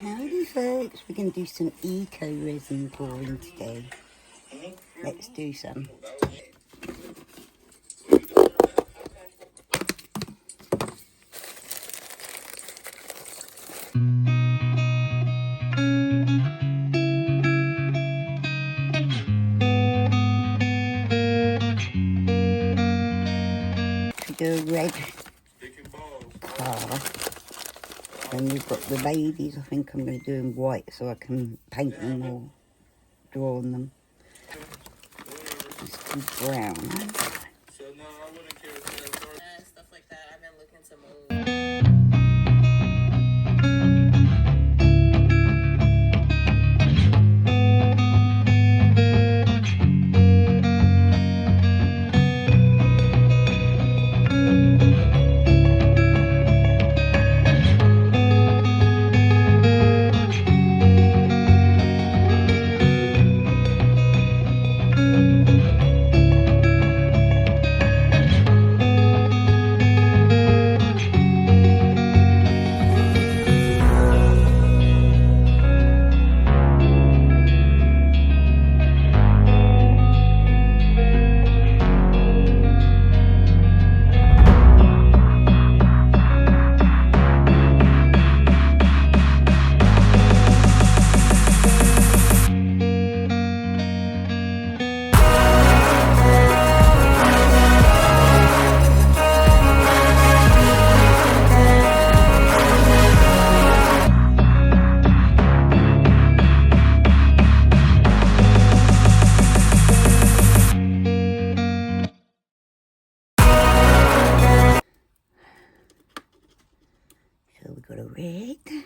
Howdy folks, we're going to do some eco resin pouring today. Let's do some. We do a red car. And we've got the babies. I think I'm going to do them white so I can paint them or draw on them. Let's do brown. So no, I wouldn't care if stuff like that. I've been looking to move. So we've got a red.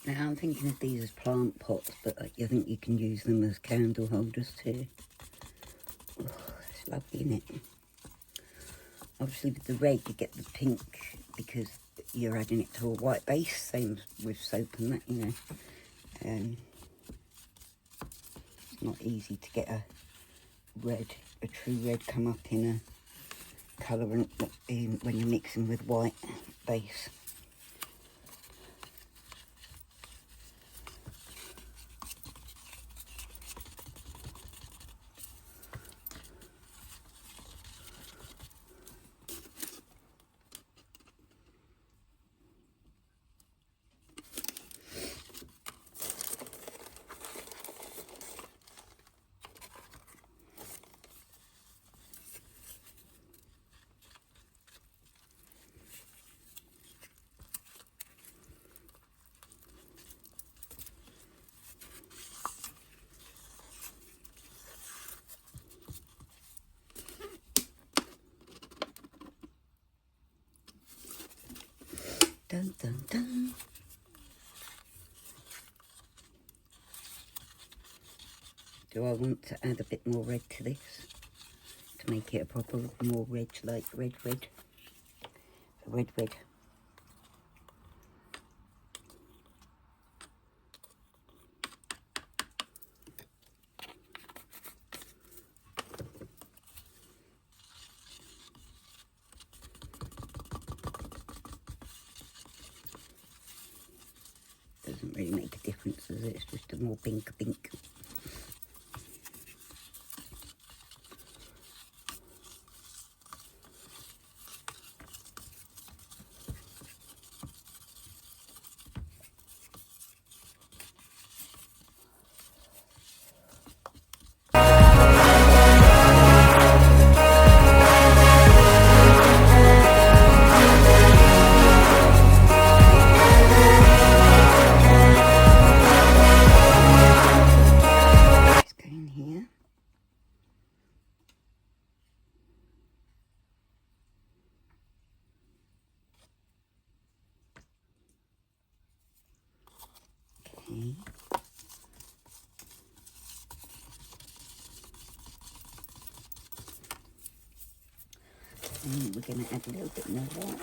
Now I'm thinking of these as plant pots, but I think you can use them as candle holders too. Oh, it's lovely, isn't it? Obviously with the red you get the pink because you're adding it to a white base, same with soap and that, you know. It's not easy to get a true red come up in a colour when you're mixing with white base. Dun, dun, dun. Do I want to add a bit more red to this to make it a proper more red, like red? Red. Doesn't really make a difference, does it? It's just a more pink. And we're going to add a little bit more white.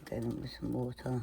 Going in with some water.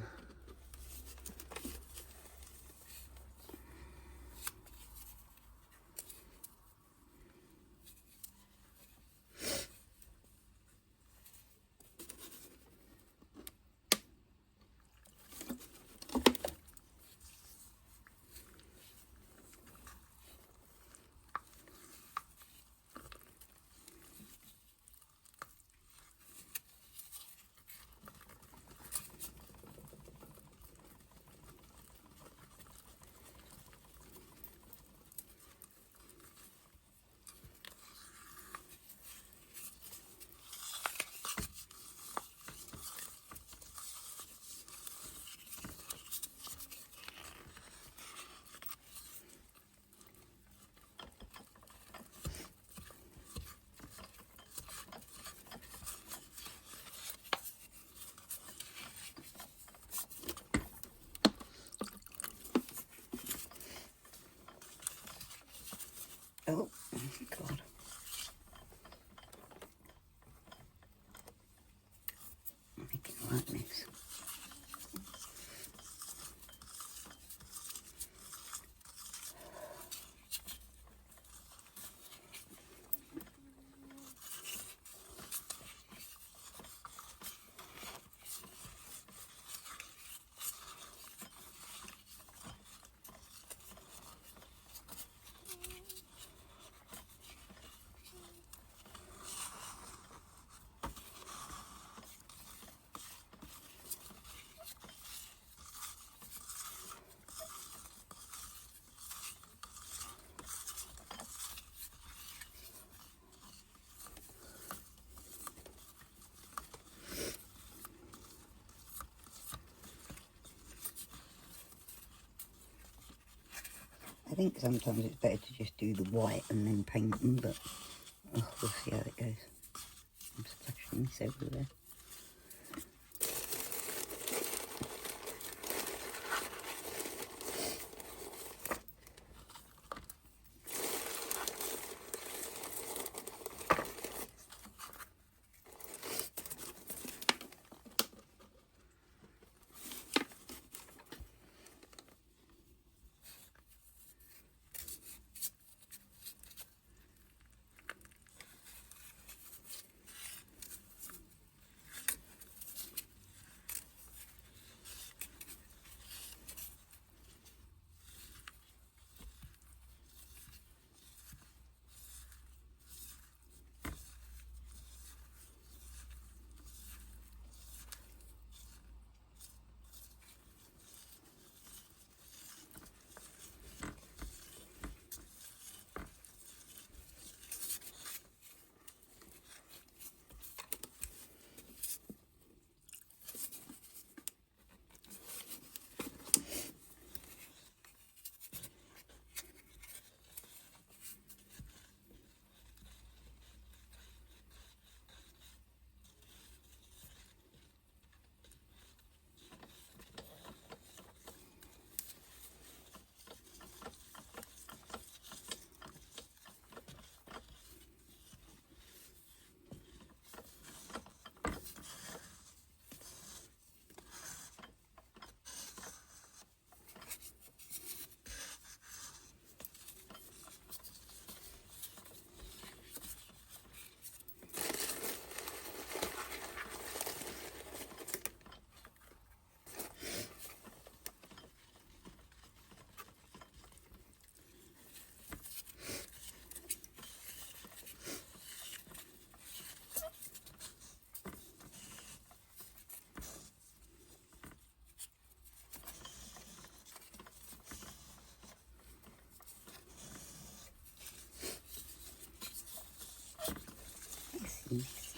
Oh, God. I'm making a right mess. I think sometimes it's better to just do the white and then paint them, but oh, we'll see how it goes. I'm splashing this everywhere.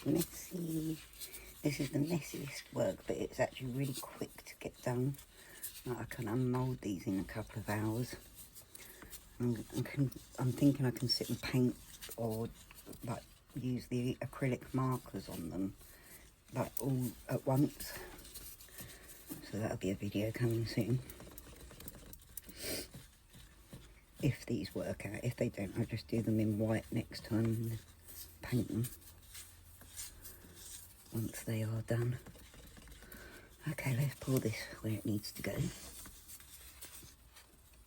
messy. This is the messiest work, but it's actually really quick to get done. Like I can unmould these in a couple of hours. I'm thinking I can sit and paint or like use the acrylic markers on them like all at once. So that'll be a video coming soon. If these work out. If they don't, I'll just do them in white next time and paint them once they are done. Okay, let's pour this where it needs to go.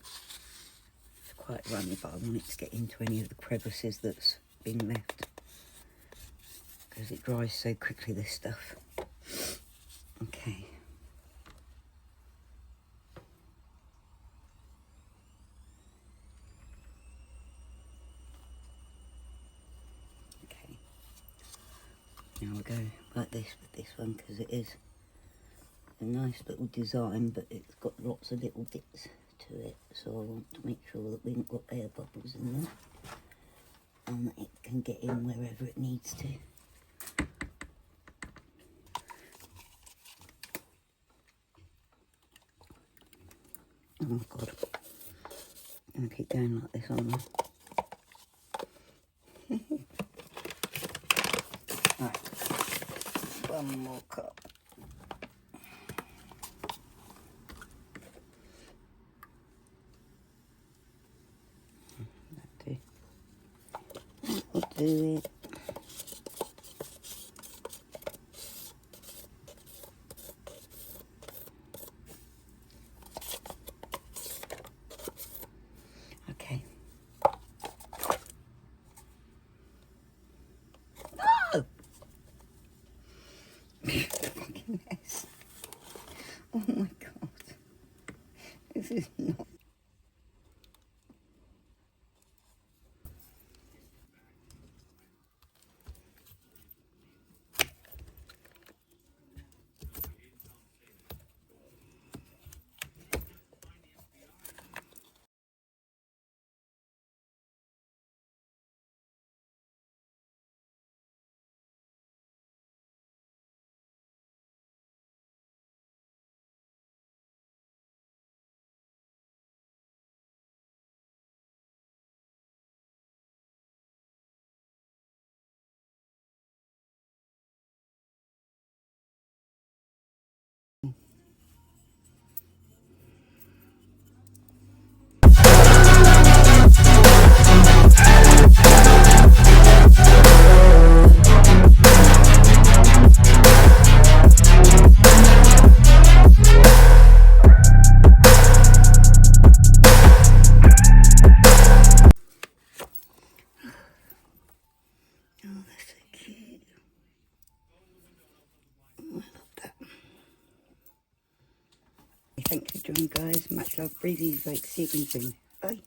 It's quite runny, but I want it to get into any of the crevices that's been left, because it dries so quickly, this stuff. Okay. Now we'll go like this with this one, because it is a nice little design, but it's got lots of little bits to it, so I want to make sure that we haven't got air bubbles in there and that it can get in wherever it needs to. Oh my god, I'm going to keep going like this on. Right, one more cup. That'll do it. Okay. No! Fucking mess. Oh my god. This is not. Oh, that's so cute. Oh, I love that. Thanks for joining, guys. Much love, Breezy's. Like, see you again soon. Bye.